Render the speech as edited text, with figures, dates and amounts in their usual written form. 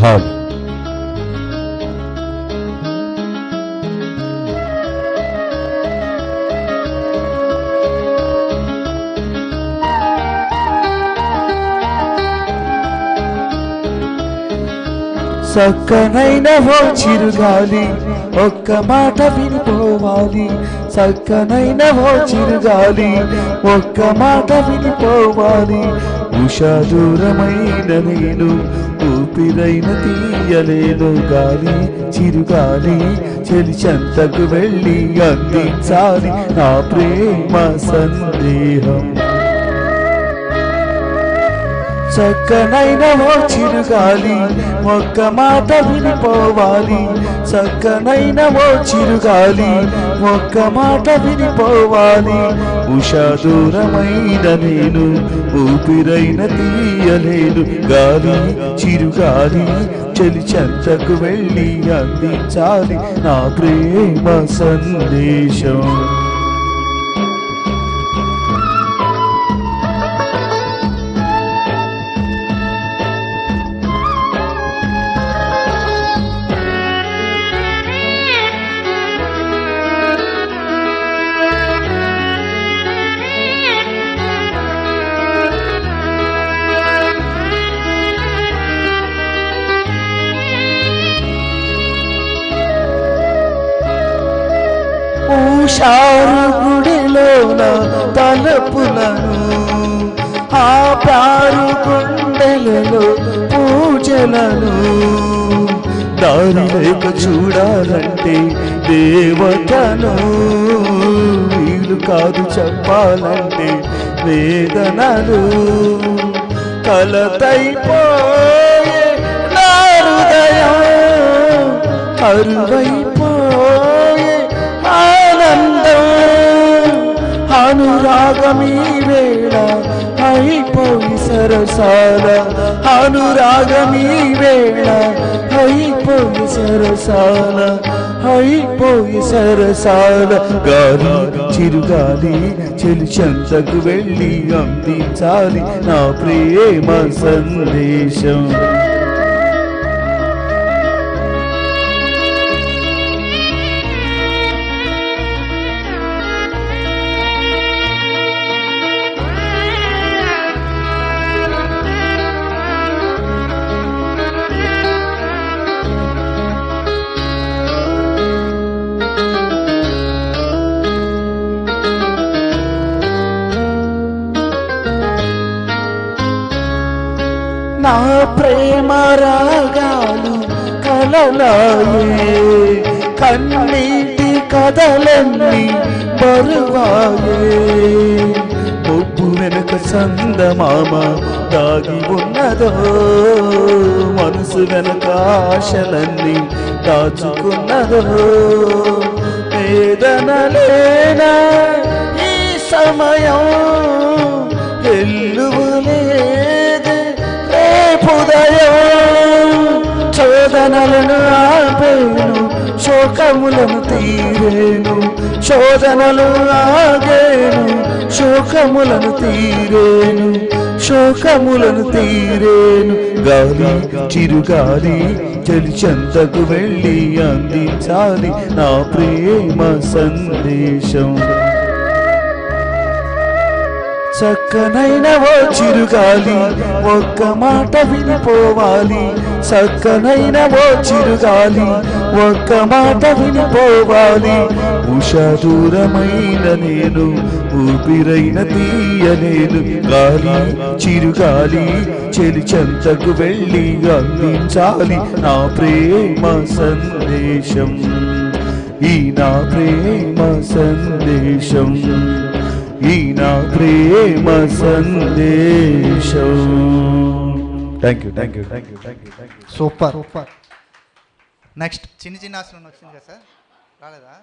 Hall. చక్కనైన ఓ చిరుగాలి ఒక్క మాట వినిపోవాలి, చక్కనైన ఓ చిరుగాలి ఒక్క మాట వినిపోవాలి. ఉషా దూరమైన నేను ఊపిరైన తీయలేను గాలి, చిరుగాలి చెలి చెంతకు వెళ్ళి అందించాలి నా ప్రేమ సందేహం. చక్కనైన ఓ చిరుగాలి ఒక్క మాట వినిపోవాలి, చక్కనైన ఓ చిరుగాలి ఒక్క మాట వినిపోవాలి. ఉషా దూరమైన నేను ఊపిరైన తీయలేను గాలి, చిరుగాలి చెలి చెంతకు వెళ్ళి అందించాలి నా ప్రేమ సందేశం. ఉషారు గుడిలోన తలుపులను ఆ ప్రారు గుండెలలో పూజలను దారి లేక చూడాలంటే దేవతను, వీలు కాదు చెప్పాలంటే వేదనలు. కలతైపోయే నా హృదయం కరువైపోయే ఆనందం, అనురాగమీ వేళ అయిపోయి సరసాల, అనురాగమీ వేళ అయిపోయి సరసాల, అయిపోయి సరసాల. గాలి చిరుగాలి చెలి చెంతకు వెళ్ళి అందించాలి నా ప్రేమ సందేశం. నా ప్రేమ రాగాలు కలలాయే, కన్నీటి కథలన్నీ బరువాయే. ఒప్పు వెనుక చందమామ దాగి ఉన్నదో, మనసు వెనుక ఆశలన్నీ దాచుకున్నదో. వేదనలేనా ఈ సమయం, ఎల్లువలేదు రేపుదయం. శోధనలను ఆపేను, శోకములను తీరేను, శోధనలు ఆగేను, శోకములను తీరేను, శోకములను తీరేను. గాలి చిరుగాలి చెలి చెంతకు వెళ్ళి అందించాలి నా ప్రేమ సందేశం. చక్కనైన ఓ చిరుగాలి ఒక్క మాట వినిపోవాలి, చక్కనైన ఓ చిరుగాలి ఒక్క మాట వినిపోవాలి. ఉషా దూరమైన నేను ఊపిరైన తీయలేను గాలి, చిరుగాలి చెలి చెంతకు వెళ్ళి అందించాలి నా ప్రేమ సందేశం, ఈ నా ప్రేమ సందేశం, ఈ నా ప్రేమ సందేశం. Thank you thank you thank you thank you thank you. Super. Next చిన్న చిన్న ఆశలు వచ్చింది కదా సార్, రాలేదా?